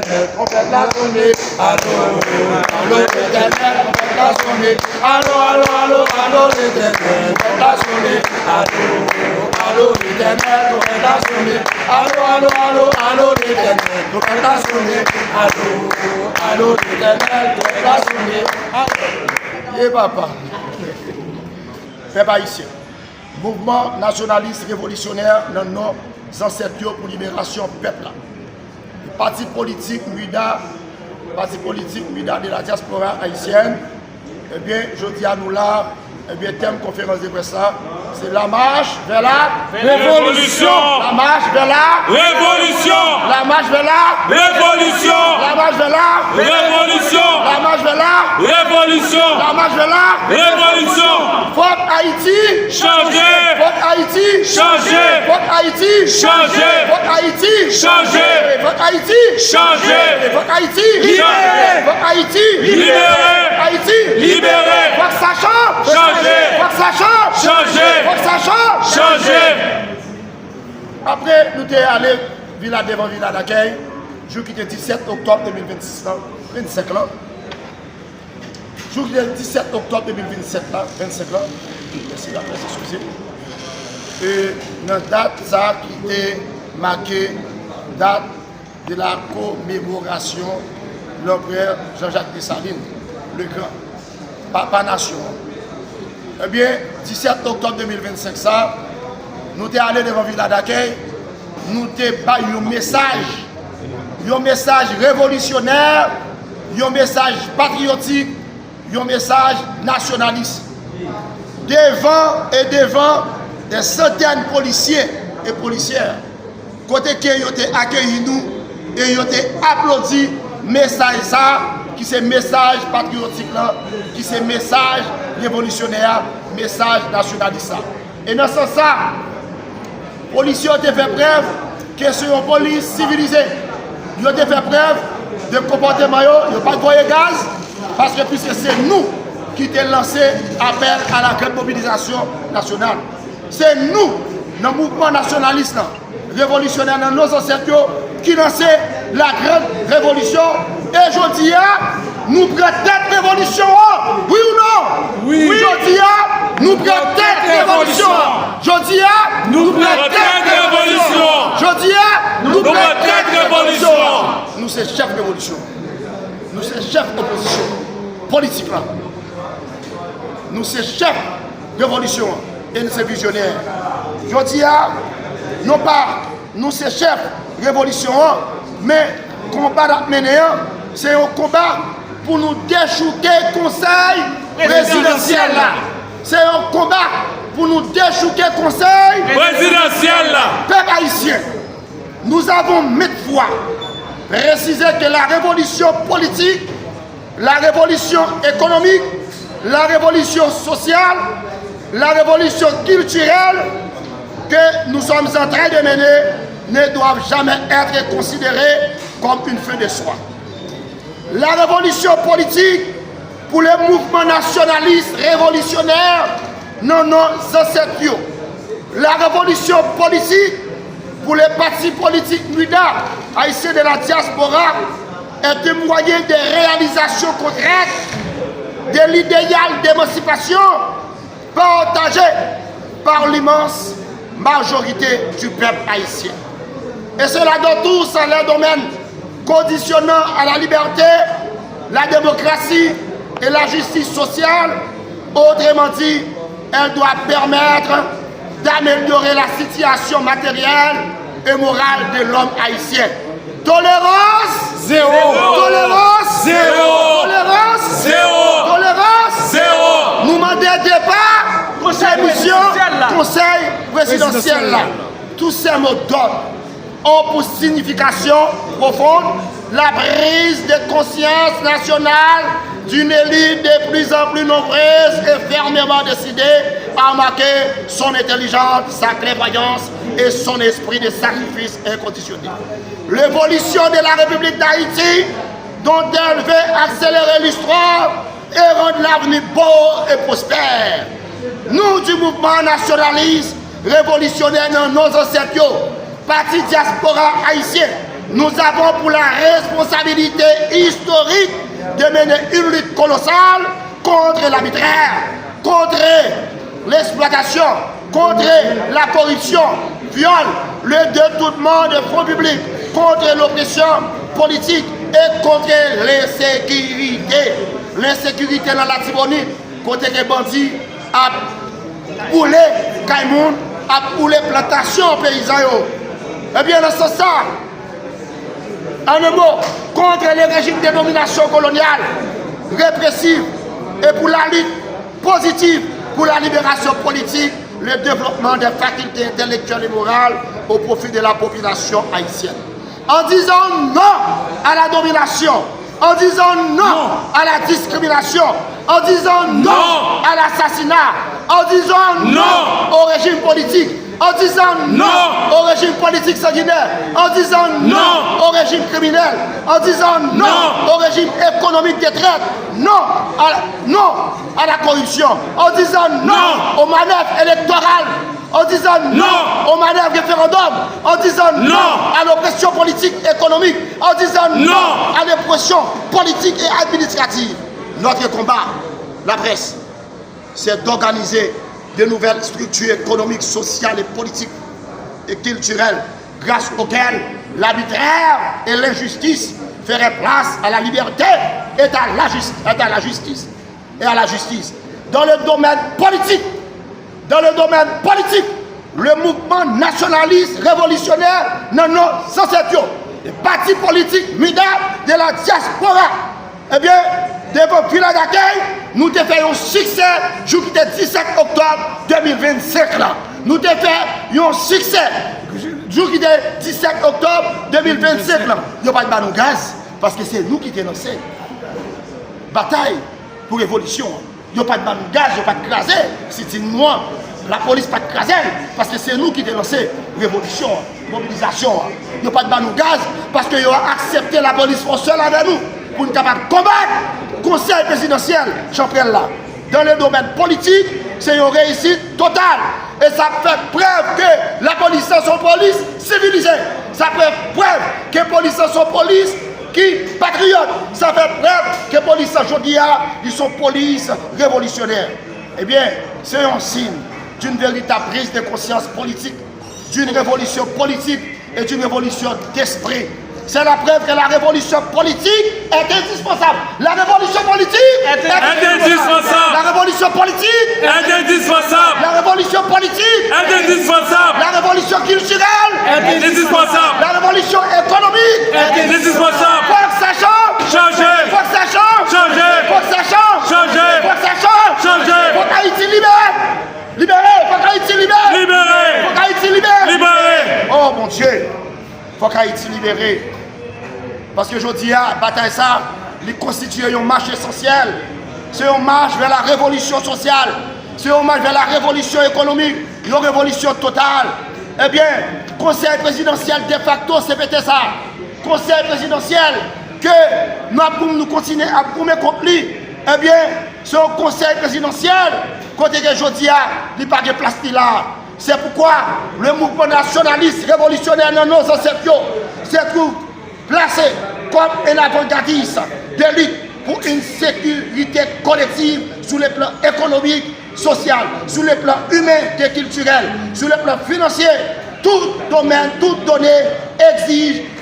trompette la sonner, allô, allô l'éternel, trompette la sonner, allô, allô, allô, allô l'éternel, trompette la sonner, allô, allô l'éternel, trompette la sonner, allô, allô, allô, allô l'éternel, trompette la sonner, allô, allô l'éternel, trompette la sonner, allô. Et papa, fait pas ici. Mouvement nationaliste révolutionnaire dans nos ancêtres pour libération peuple. Parti politique MUDA de la diaspora haïtienne, eh bien, je dis à nous là, eh bien, thème conférence de presse, c'est la marche vers la révolution. La marche vers la Révolution. La marche vers la Révolution. La marche vers la Révolution. La marche vers la Révolution. La marche vers la Révolution. Fuck Haïti. Changer. Fuck Haïti. Changer. Fuck Haïti. Changer. Fuck Haïti. Changer. Fuck Haïti. Changer. Fuck Haïti. Libéré. Fuck Haïti. Libéré. Haïti. Libéré. Fuck ça change. Changer. Fuck ça change. Changer. Fuck ça change. Changer. Après, nous sommes allés villa devant villa d'accueil, jour qui était 17 octobre 2026, 25 ans. Jour qui était 17 octobre 2027, 25 ans. Merci la presse, excusez. Et notre date, ça qui était marquée, date de la commémoration de l'empereur Jean-Jacques Dessalines, le grand, Papa Nation. Eh bien, 17 octobre 2025, ça, nous sommes allés devant la villa d'accueil, nous avons un message révolutionnaire, un message patriotique, un message nationaliste. Devant des centaines de policiers et policières, côté qui ont accueilli nous et ils ont applaudi message ça, qui c'est message patriotique là, qui c'est message révolutionnaire, message nationaliste. Et dans ce sens, les policiers ont fait preuve que c'est une police civilisée. Ils ont fait preuve de comportement, ils n'ont pas de gaz, parce que puisque c'est nous qui avons lancé appel à la grande mobilisation nationale. C'est nous, dans le mouvement nationaliste, révolutionnaire dans nos ancêtres, qui lancé la grande révolution. Et je dis, nous prenons cette révolution, oui ou non? Oui. Je dis, nous prenons cette révolution. Je dis, nous prenons cette révolution. Je dis, nous prenons cette révolution. Nous sommes chefs de révolution. Nous sommes chefs d'opposition politique là. Nous sommes chefs de révolution et nous sommes visionnaires. Je dis, non pas nous sommes chefs de révolution, mais le combat à mener, c'est un combat pour nous déchouquer le conseil présidentiel là. C'est un combat pour nous déchouquer le conseil présidentiel là. Peuple haïtien, nous avons maintes fois précisé que la révolution politique, la révolution économique, la révolution sociale, la révolution culturelle que nous sommes en train de mener ne doivent jamais être considérées comme une fin de soi. La révolution politique pour les mouvements nationalistes révolutionnaires non ancêtres. La révolution politique pour les partis politiques MUDA, haïtiens de la diaspora, est un moyen de réalisation concrète de l'idéal d'émancipation partagé par l'immense majorité du peuple haïtien. Et cela dans tous les domaines conditionnant à la liberté, la démocratie et la justice sociale. Autrement dit, elle doit permettre d'améliorer la situation matérielle et morale de l'homme haïtien. Tolérance zéro. Tolérance Zéro. Tolérance Zéro. Tolérance Zéro. Nous demandons départ, conseil présidentiel là. Tous ces mots d'ordre ont pour signification profonde la prise de conscience nationale d'une élite de plus en plus nombreuse et fermement décidée à marquer son intelligence, sa clairvoyance et son esprit de sacrifice inconditionnel. L'évolution de la République d'Haïti, dont elle veut accélérer l'histoire et rendre l'avenir beau et prospère. Nous, du mouvement nationaliste révolutionnaire dans nos ancêtres, parti diaspora haïtien, nous avons pour la responsabilité historique de mener une lutte colossale contre l'arbitraire, contre l'exploitation, contre la corruption, viol, le détournement de fonds publics, contre l'oppression politique et contre l'insécurité. L'insécurité dans la Tibonite, côté que les bandits a boulé Kaimoun, a boulé plantation paysans. Eh bien, dans ce sens, en un mot, contre les régimes de domination coloniale, répressive, et pour la lutte positive, pour la libération politique, le développement des facultés intellectuelles et morales au profit de la population haïtienne. En disant non à la domination, en disant non à la discrimination, en disant non à l'assassinat, en disant non au régime politique, en disant non au régime politique sanguinaire, en disant non au régime criminel, en disant non au régime économique des traites, non à la corruption, en disant non aux manœuvres électorales, en disant non aux manœuvres référendum, en disant non à l'oppression politique et économique, en disant non à l'oppression politique et administrative. Notre combat, la presse, c'est d'organiser de nouvelles structures économiques, sociales et politiques et culturelles grâce auxquelles l'arbitraire et l'injustice feraient place à la liberté et à la justice. Dans le domaine politique, le mouvement nationaliste révolutionnaire dans nos ancêtres, les partis politiques minables de la diaspora, eh bien, devant Villa d'accueil, nous avons fait un succès jour qui était 17 octobre 2025 là. Nous avons fait un succès jour qui était 17 octobre 2025 là. Il n'y a pas de banon gaz parce que c'est nous qui avons lancé bataille pour révolution. Il n'y a pas de banon gaz, il n'y a pas de crasé. C'est moi, la police pas de crasé parce que c'est nous qui avons lancé révolution, mobilisation. Il n'y a pas de banon gaz parce qu'ils ont accepté la police seule avec nous pour nous capables de combattre le conseil présidentiel, Champrel là. Dans le domaine politique, c'est une réussite totale. Et ça fait preuve que la police est une police civilisée. Ça fait preuve que la police est une police qui patriote. Ça fait preuve que la police aujourd'hui, ils sont police révolutionnaire. Eh bien, c'est un signe d'une véritable prise de conscience politique, d'une révolution politique et d'une révolution d'esprit. C'est la preuve que la révolution politique est indispensable. La révolution politique est indispensable. La révolution politique est indispensable. La révolution politique est indispensable. La révolution culturelle est indispensable. La révolution économique est indispensable. Faut que ça change. Changer. Faut que ça change. Changer. Faut que ça change. Changer. Faut que ça change. Changer. Faut qu'Haïti libère. Libéré. Faut qu'Haïti libère. Libéré. Faut qu'Haïti libère. Libéré. Oh mon Dieu. Faut qu'Haïti libéré. Parce que je dis, la bataille ça, il constitue une marche essentielle. C'est une marche vers la révolution sociale. C'est une marche vers la révolution économique. Une révolution totale. Eh bien, conseil présidentiel de facto, c'est peut-être ça. Conseil présidentiel que nous continuons à promouvoir contre lui. Eh bien, c'est un conseil présidentiel. Côté que je dis, il n'y a pas de place là. C'est pourquoi le mouvement nationaliste révolutionnaire dans nos ancêtres se trouve placé comme un avant-gardiste de lutte pour une sécurité collective sur le plan économique, social, sur le plan humain et culturel, sur le plan financier. Tout domaine, toute donnée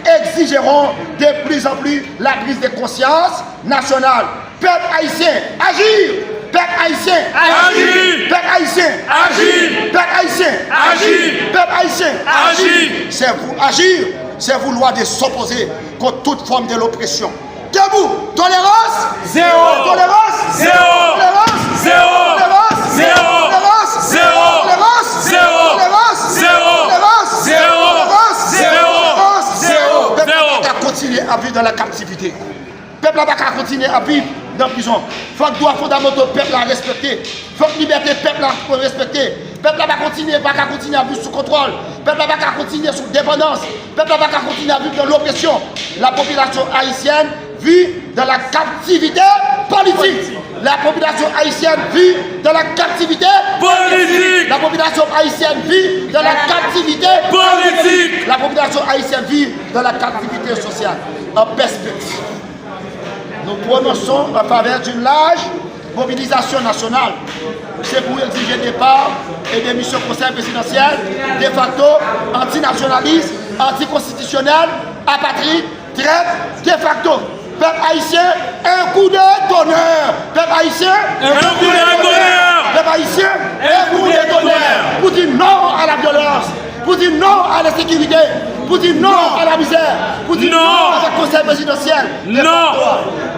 exigeront de plus en plus la prise de conscience nationale. Peuple haïtien, agir! Peuple haïtien, agir! Peuple haïtien, agir! Peuple haïtien, agir! Peuple haïtien, agir! C'est pour agir, c'est vouloir de s'opposer contre toute forme de l'oppression. Debout, tolérance, zéro! Tolérance, zéro! Tolérance, Zéro! Tolérance, Zéro! Tolérance, Zéro! Tolérance, Zéro! Tolérance, Zéro! Tolérance, Zéro! Tolérance, Zéro! Tolérance, Zéro! Peuple Zéro! n'a qu'à continuer à vivre dans la captivité. Peuple n'a qu'à continuer à vivre dans la prison. Il faut que les droits fondamentaux peuple à respecter. Il faut que la liberté peuple à respecter. Peuple n'a pas continuer à vivre sous contrôle. Peuple n'a pas continuer sous dépendance. Peuple n'a pas continuer à vivre dans l'oppression. La population haïtienne vit dans la captivité politique. La population haïtienne vit dans la captivité politique. La population haïtienne vit dans la captivité politique. La population haïtienne vit dans la captivité sociale. En perspective, nous prononçons en faveur d'une large mobilisation nationale. C'est pour exiger des parts et des missions conseil présidentiel, de facto, antinationaliste, anticonstitutionnel, apatride, traite, de facto. Peuple haïtien, un coup de tonnerre. Peuple haïtien, un coup de tonnerre. Peuple haïtien, un coup de tonnerre. Pour dire non à la violence, pour dire non à l'insécurité, pour dire non à la misère, pour dire non à la conseil présidentiel. Non.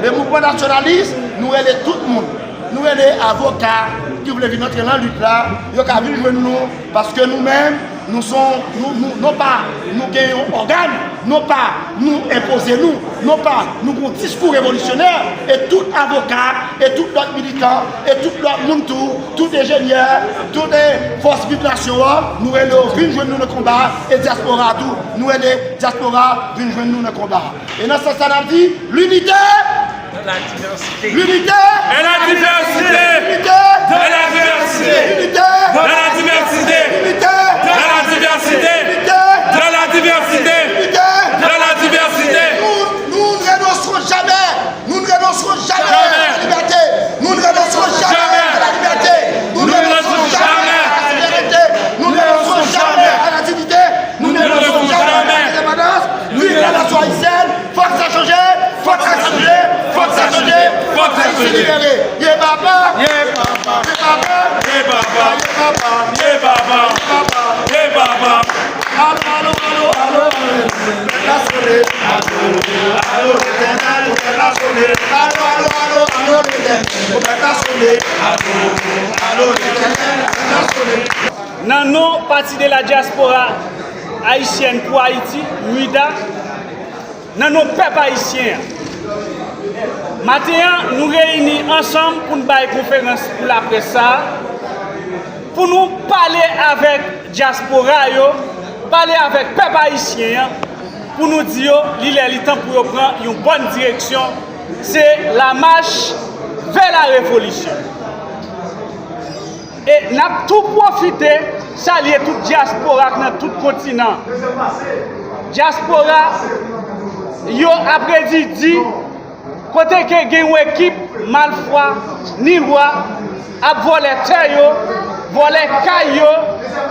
Le mouvement nationaliste, nous aidons tout le monde. Nous aidons les avocats qui voulaient venir entrer dans la lutte là, ils ont venir jouer nous parce que nous-mêmes, nous sommes, non pas nous gagnons organes, non pas nous imposer nous, non pas nous avons un discours révolutionnaire et tout avocat et tout notre militant et tout notre monde tout ingénieur, toutes les forces vives nationales, nous venons jouer nous le combat et diaspora tout, nous les diaspora venons jouer nous le combat. Et dans ce sens, on a dit l'unité. L'unité et la diversité. L'unité et la diversité. L'unité de la diversité. L'unité de la diversité. de la diversité. de la diversité. Nous ne renoncerons jamais. Nous ne renoncerons jamais à la liberté. Nous ne renoncerons jamais à la liberté. Nous ne renoncerons jamais à la sécurité. Nous ne renoncerons jamais à la dignité. Nous ne renoncerons jamais à l'indépendance. Vive la nation haïtienne. Faut que ça change. Faut que ça change. Faut que ça change. Faut que ça se libérer. Yé papa. Yé papa. Yé papa. Yé papa. Yé papa. Yé papa. Allô, allô, allô, allô. La sonner. Allô, l'éternel. La sonner. Allô, allô, allô, allô, l'éternel. La sonner. Allô, l'éternel. La sonner. Dans nos partis de la diaspora haïtienne pour Haïti, MUDA, dans nos peuples haïtiens, maintenant nous réunissons ensemble pour nous faire une conférence pour la presse, pour nous parler avec diaspora, parler avec le peuple haïtien, pour nous dire qu'il est temps pour prendre une bonne direction, c'est la marche vers la révolution. Et nous avons tout profité, saluer toute diaspora dans tout continent. Diaspora, yo après dit, côté que gen une équipe malfoi, ni loi, a volé terre, volé caillou,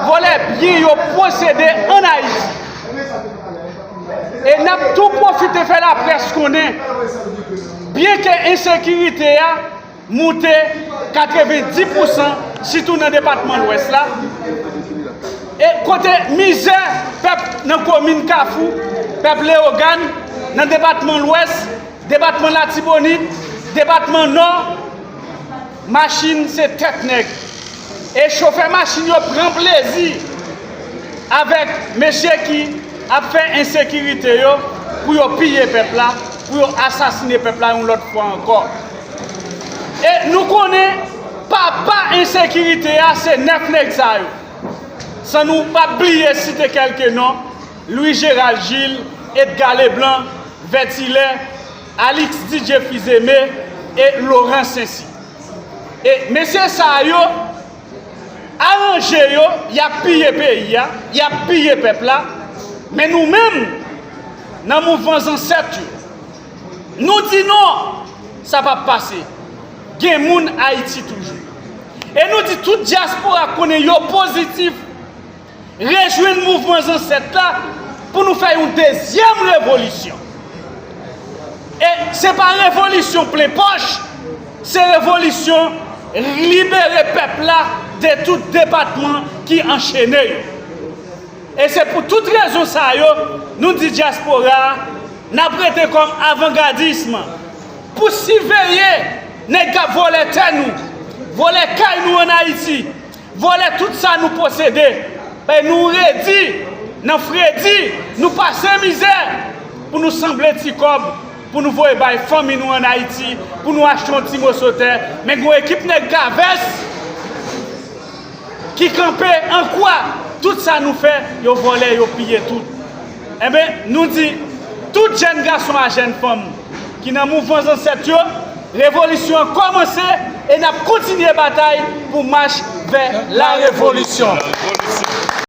volé bien, procédé en Haïti. Et nous avons tout profité de faire la presse qu'on est. Bien que l'insécurité a monté 90%, surtout dans le département de l'Ouest là. Et côté misère, peuple dans la commune Kafou, peuple Léogane, dans le département de l'Ouest, département de la Tibonite, département Nord, machine c'est tête nègre. Et chauffeur machine prend plaisir avec messieurs qui a fait insécurité pour piller le peuple là, pour assassiner le peuple là une autre fois encore. Et nous connaissons pas insécurité, c'est 9 nègres. Sans nous pas oublier citer quelques noms, Louis-Gérald Gilles, Edgar Leblanc, Vertilet, Alix DJ Fizemé et Laurent Sensi. Et messieurs ça arrangé il a pillé le pays, il a pillé le peuple là, mais nous-mêmes, dans le mouvement ancêtre, nous disons non, ça va passer. Il y a des gens Haïti toujours. Et nous disons toute diaspora connaît positif. Rejoindre le mouvement ancêtre là pour nous faire une deuxième révolution. Et ce n'est pas une révolution plein poche, c'est une révolution libérer le peuple là de tout département qui enchaîne. Et c'est pour toute raison ça, nous disons diaspora, nous prêté comme avant-gardisme pour surveiller les gars voler nous, voler nous en Haïti, voler tout ça nous posséder. Et nous redis, nous Freddy, nous passer misère pour nous sembler petit comme pour nous voir les familles nous en Haïti, pour nous acheter un petit mot sauter. Mais nous équipe de Gaves qui campait en quoi tout ça nous fait, ils volent, ils pillent tout. Eh bien, nous disons, tout jeune garçon et jeune femme, qui dans le mouvement ancêtre, révolution a commencé et n'a continué la bataille pour marcher vers la révolution.